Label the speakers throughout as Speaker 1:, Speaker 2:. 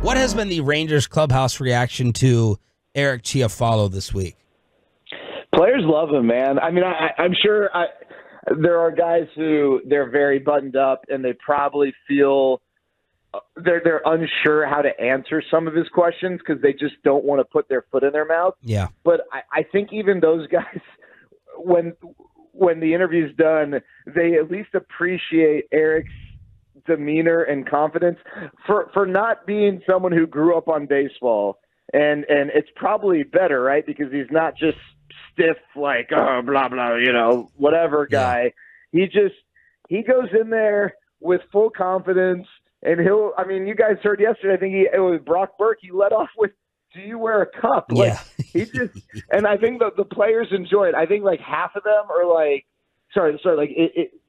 Speaker 1: What has been the Rangers clubhouse reaction to Eric Chiafalo this week?
Speaker 2: Players love him, man. I mean, I'm sure there are guys who they're very buttoned up and they probably feel they're unsure how to answer some of his questions because they just don't want to put their foot in their mouth.
Speaker 1: Yeah.
Speaker 2: But I think even those guys, when the interview's done, they at least appreciate Eric's demeanor and confidence for not being someone who grew up on baseball. And it's probably better, right? Because he's not just stiff, like, oh, blah, blah, whatever guy. Yeah. He goes in there with full confidence. And you guys heard yesterday, I think it was Brock Burke, he led off with, do you wear a cup?
Speaker 1: Yeah.
Speaker 2: And I think the players enjoy it. I think like half of them are like,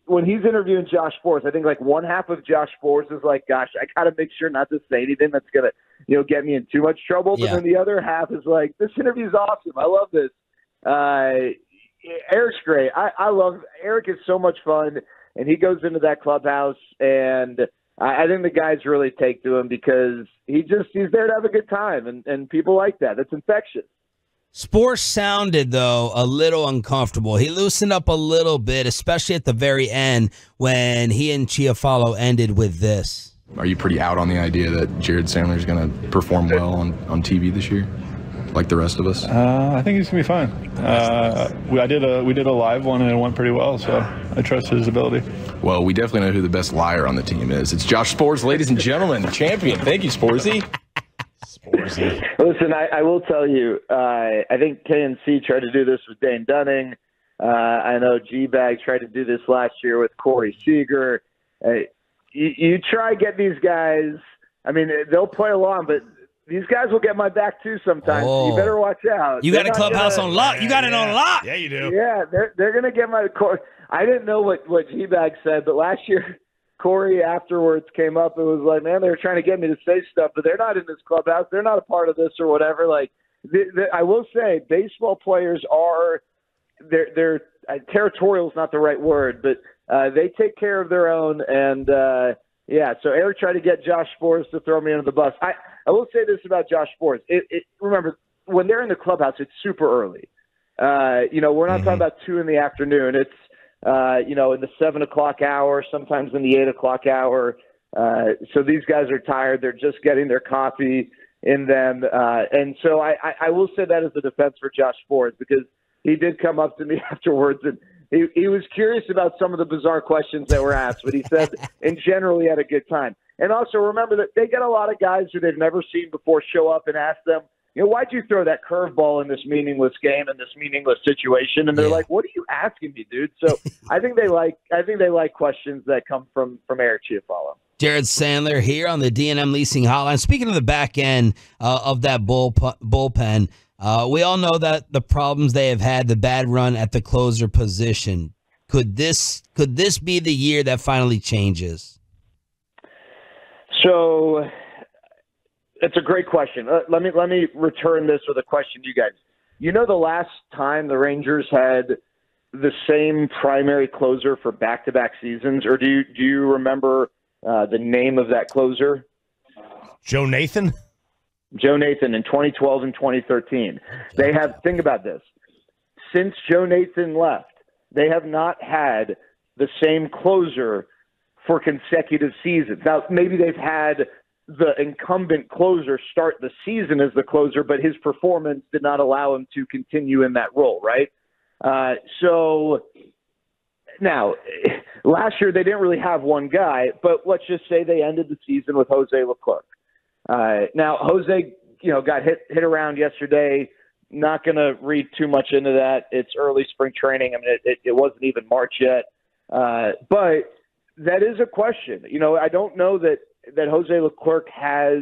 Speaker 2: when he's interviewing Josh Forrest, I think like one half of Josh Forrest is like, gosh, I got to make sure not to say anything that's going to, get me in too much trouble. But then the other half is like, this interview's awesome. I love this. Eric's great. I love Eric is so much fun. And he goes into that clubhouse and I think the guys really take to him because he's there to have a good time, and people like that. That's infectious.
Speaker 1: Sports sounded, though, a little uncomfortable. He loosened up a little bit, especially at the very end when he and Chiafalo ended with this.
Speaker 3: Are you pretty out on the idea that Jared Sandler is going to perform well on TV this year, like the rest of us?
Speaker 4: I think he's going to be fine. We did a live one, and it went pretty well, so I trust his ability.
Speaker 3: Well, we definitely know who the best liar on the team is. It's Josh Spores, ladies and gentlemen, the champion. Thank you, Sporsy.
Speaker 2: Sporsy. Listen, I will tell you, I think KNC tried to do this with Dane Dunning. I know G-Bag tried to do this last year with Corey Seager. You try get these guys, I mean, they'll play along, but these guys will get my back too sometimes. So you better watch out.
Speaker 1: You got a clubhouse on lock. You got it on lock.
Speaker 4: Yeah, you do.
Speaker 2: Yeah, they're going to get my I didn't know what G-Bag said, but last year Corey afterwards came up and was like, man, they were trying to get me to say stuff, but they're not in this clubhouse. They're not a part of this or whatever. Like, I will say baseball players are they're territorial is not the right word, but they take care of their own. And, so Eric tried to get Josh Forrest to throw me under the bus. I will say this about Josh Forrest. Remember, when they're in the clubhouse, it's super early. We're not talking about 2 p.m. It's, in the 7 o'clock hour, sometimes in the 8 o'clock hour. So these guys are tired. They're just getting their coffee in them. And so I will say that as a defense for Josh Forrest, because he did come up to me afterwards and he was curious about some of the bizarre questions that were asked, but he said in general he had a good time. And also remember that they get a lot of guys who they've never seen before show up and ask them, why'd you throw that curveball in this meaningless game, in this meaningless situation? And they're like, what are you asking me, dude? So I think they like questions that come from Eric Chiafalo.
Speaker 1: Jared Sandler here on the D&M Leasing Hotline. Speaking of the back end of that bullpen, we all know that the problems they have had, the bad run at the closer position. Could this be the year that finally changes?
Speaker 2: So it's a great question. Let me return this with a question to you guys. The last time the Rangers had the same primary closer for back-to-back seasons, or do you remember the name of that closer?
Speaker 4: Joe Nathan?
Speaker 2: Joe Nathan in 2012 and 2013. They have, think about this. Since Joe Nathan left, they have not had the same closer for consecutive seasons. Now, maybe they've had the incumbent closer start the season as the closer, but his performance did not allow him to continue in that role, right? So now, last year they didn't really have one guy, but let's just say they ended the season with Jose Leclerc. Now, Jose, got hit around yesterday. Not going to read too much into that. It's early spring training. I mean, it wasn't even March yet. But that is a question. I don't know that Jose Leclerc has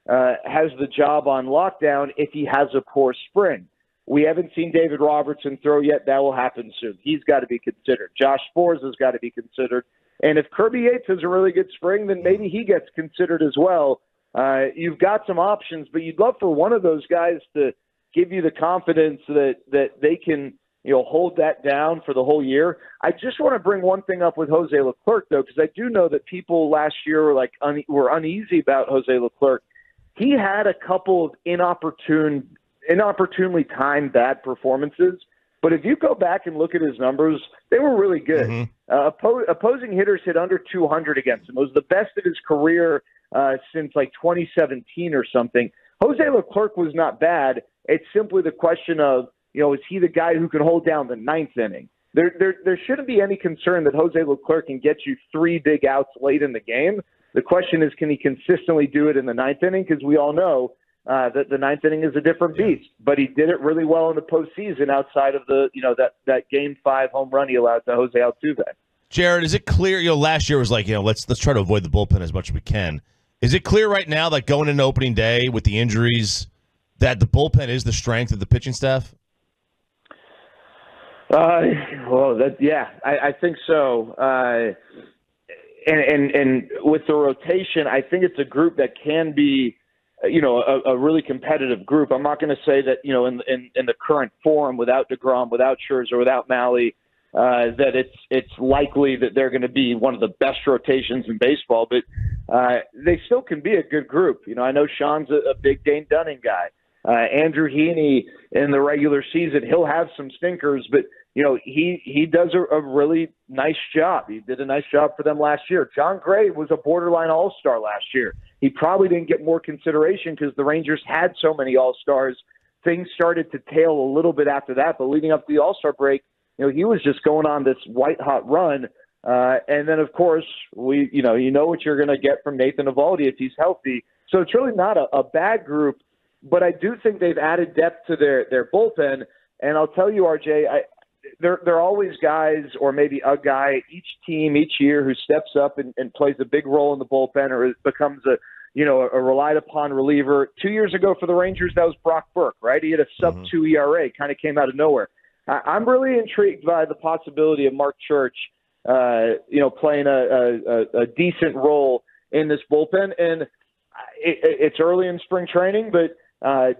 Speaker 2: the job on lockdown if he has a poor spring. We haven't seen David Robertson throw yet. That will happen soon. He's got to be considered. Josh Forrest has got to be considered. And if Kirby Yates has a really good spring, then maybe he gets considered as well. You've got some options, but you'd love for one of those guys to give you the confidence that they can hold that down for the whole year. I just want to bring one thing up with Jose Leclerc, though, because I do know that people last year were uneasy about Jose Leclerc. he had a couple of inopportunely timed bad performances. But if you go back and look at his numbers, they were really good. Mm-hmm. Opposing hitters hit under 200 against him. It was the best of his career since like 2017 or something. Jose Leclerc was not bad. It's simply the question of, is he the guy who can hold down the ninth inning? There shouldn't be any concern that Jose Leclerc can get you 3 big outs late in the game. The question is, can he consistently do it in the ninth inning? Because we all know that the ninth inning is a different beast. But he did it really well in the postseason outside of the that Game 5 home run he allowed to Jose Altuve.
Speaker 5: Jared, is it clear? Last year was like, let's try to avoid the bullpen as much as we can. Is it clear right now that going into opening day with the injuries that the bullpen is the strength of the pitching staff? I think so. And with the rotation, I think it's a group that can be, a really competitive group. I'm not going to say that, in the current form, without DeGrom, without Scherzer, without Mahle, that it's likely that they're going to be one of the best rotations in baseball, but they still can be a good group. I know Sean's a big Dane Dunning guy. Andrew Heaney in the regular season, he'll have some stinkers, but he does a really nice job. He did a nice job for them last year. John Gray was a borderline all-star last year. He probably didn't get more consideration because the Rangers had so many all-stars. Things started to tail a little bit after that, but leading up to the all-star break, he was just going on this white-hot run. And then, of course, what you're going to get from Nathan Eovaldi if he's healthy. So it's really not a bad group, but I do think they've added depth to their bullpen. And I'll tell you, RJ, there are always guys, or maybe a guy, each team, each year, who steps up and plays a big role in the bullpen or becomes a relied-upon reliever. 2 years ago for the Rangers, that was Brock Burke, right? He had a sub-2 ERA, kind of came out of nowhere. I'm really intrigued by the possibility of Mark Church, playing a decent role in this bullpen. And it's early in spring training, but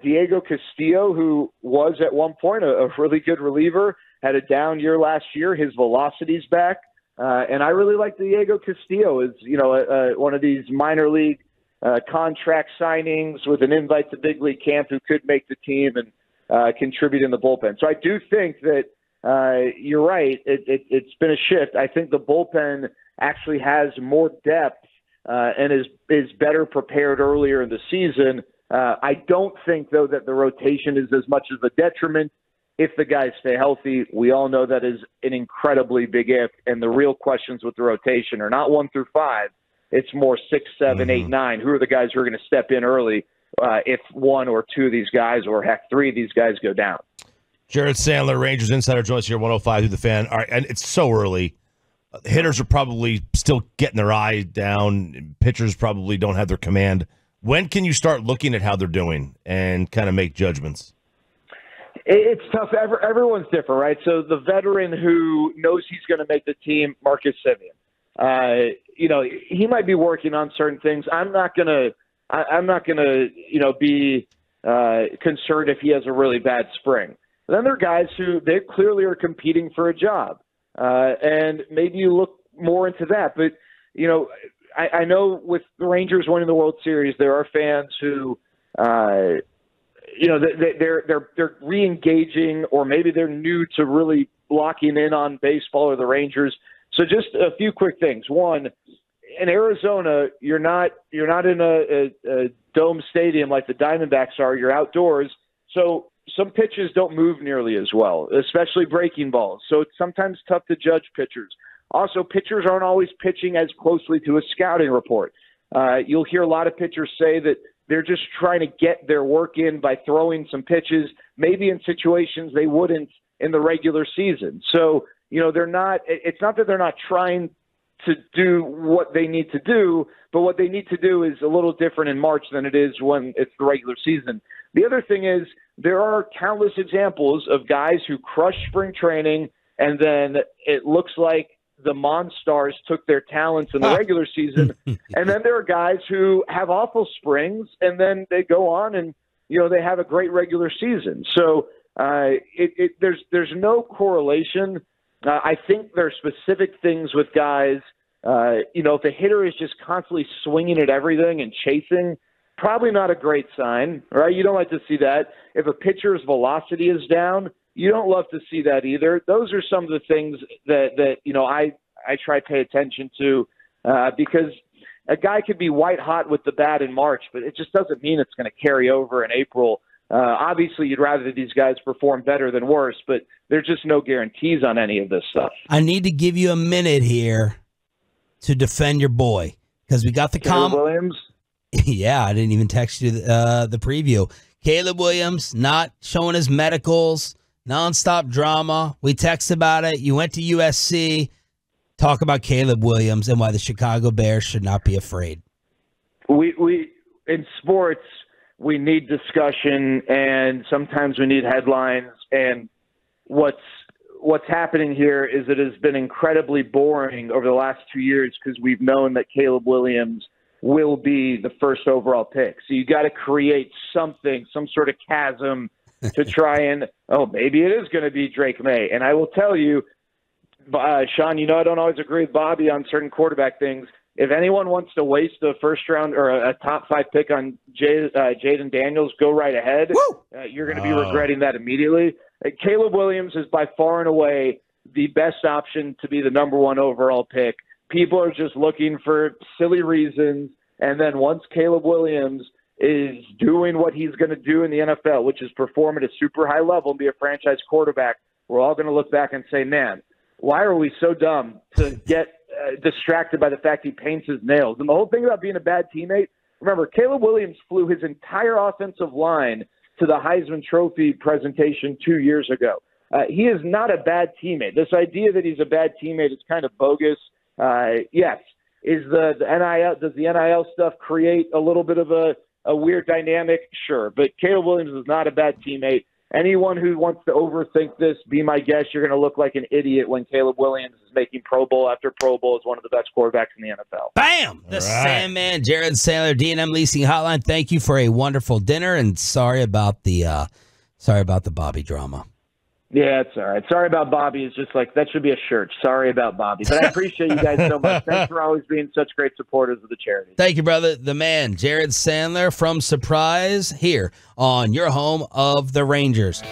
Speaker 5: Diego Castillo, who was at one point a really good reliever, had a down year last year. His velocity's back. And I really like Diego Castillo as, one of these minor league contract signings with an invite to big league camp who could make the team and contribute in the bullpen. So I do think that you're right. It's been a shift. I think the bullpen actually has more depth and is better prepared earlier in the season. I don't think, though, that the rotation is as much of a detriment if the guys stay healthy. We all know that is an incredibly big if, and the real questions with the rotation are not 1 through 5. It's more 6, 7, 8, 9. Who are the guys who are going to step in early if 1 or 2 of these guys, or heck, 3 of these guys go down? Jared Sandler, Rangers Insider, joins us here 105 through the Fan. All right, and it's so early. Hitters are probably still getting their eye down. Pitchers probably don't have their command. When can you start looking at how they're doing and kind of make judgments?
Speaker 2: It's tough. Everyone's different, right? So the veteran who knows he's going to make the team, Marcus Semien, he might be working on certain things. I'm not gonna, be concerned if he has a really bad spring. But then there are guys who they clearly are competing for a job, and maybe you look more into that. But I know with the Rangers winning the World Series, there are fans who, they're re-engaging, or maybe they're new to really locking in on baseball or the Rangers. So just a few quick things. One, in Arizona, you're not in a dome stadium like the Diamondbacks are. You're outdoors, so some pitches don't move nearly as well, especially breaking balls. So it's sometimes tough to judge pitchers. Also, pitchers aren't always pitching as closely to a scouting report. You'll hear a lot of pitchers say that they're just trying to get their work in by throwing some pitches, maybe in situations they wouldn't in the regular season. So, they're not – it's not that they're not trying to do what they need to do, but what they need to do is a little different in March than it is when it's the regular season. The other thing is there are countless examples of guys who crush spring training, and then it looks like the Monstars took their talents in the regular season, and then there are guys who have awful springs, and then they go on and they have a great regular season. So there's no correlation. I think there are specific things with guys. If a hitter is just constantly swinging at everything and chasing,
Speaker 5: probably not a great sign, right? You don't like to see that. If a pitcher's velocity is down, you don't love to see that either. Those are some of the things that I try to pay attention to because a guy could be white hot with the bat in March, but it just doesn't mean it's going to carry over in April. Obviously, you'd rather that these guys perform better than worse, but there's just no guarantees on any of this stuff.
Speaker 1: I need to give you a minute here to defend your boy because we got the
Speaker 5: Caleb Williams.
Speaker 1: Yeah, I didn't even text you the preview. Caleb Williams not showing his medicals, nonstop drama. We text about it. You went to USC. Talk about Caleb Williams and why the Chicago Bears should not be afraid.
Speaker 5: We in sports, we need discussion, and sometimes we need headlines. And what's happening here is it has been incredibly boring over the last 2 years because we've known that Caleb Williams will be the first overall pick. So you got to create something, some sort of chasm to try and, maybe it is going to be Drake May. And I will tell you, Sean, I don't always agree with Bobby on certain quarterback things. If anyone wants to waste a first round or a top 5 pick on Jaden Daniels, go right ahead. You're going to be regretting that immediately. Caleb Williams is by far and away the best option to be the number 1 overall pick. People are just looking for silly reasons. And then once Caleb Williams is doing what he's going to do in the NFL, which is perform at a super high level and be a franchise quarterback, we're all going to look back and say, man, why are we so dumb to get distracted by the fact he paints his nails? And the whole thing about being a bad teammate, remember, Caleb Williams flew his entire offensive line to the Heisman Trophy presentation 2 years ago. He is not a bad teammate. This idea that he's a bad teammate is kind of bogus. Yes. Is the NIL, does the NIL stuff create a little bit of a weird dynamic? Sure. But Caleb Williams is not a bad teammate. Anyone who wants to overthink this, be my guest, you're going to look like an idiot when Caleb Williams is making Pro Bowl after Pro Bowl as one of the best quarterbacks in the NFL.
Speaker 1: Bam! The Sandman, Jared Sandler, D&M Leasing Hotline. Thank you for a wonderful dinner, and sorry about the Bobby drama.
Speaker 5: Yeah, it's all right. Sorry about Bobby. It's just like, that should be a shirt. Sorry about Bobby. But I appreciate you guys so much. Thanks for always being such great supporters of the charity.
Speaker 1: Thank you, brother. The man, Jared Sandler from Surprise, here on your home of the Rangers.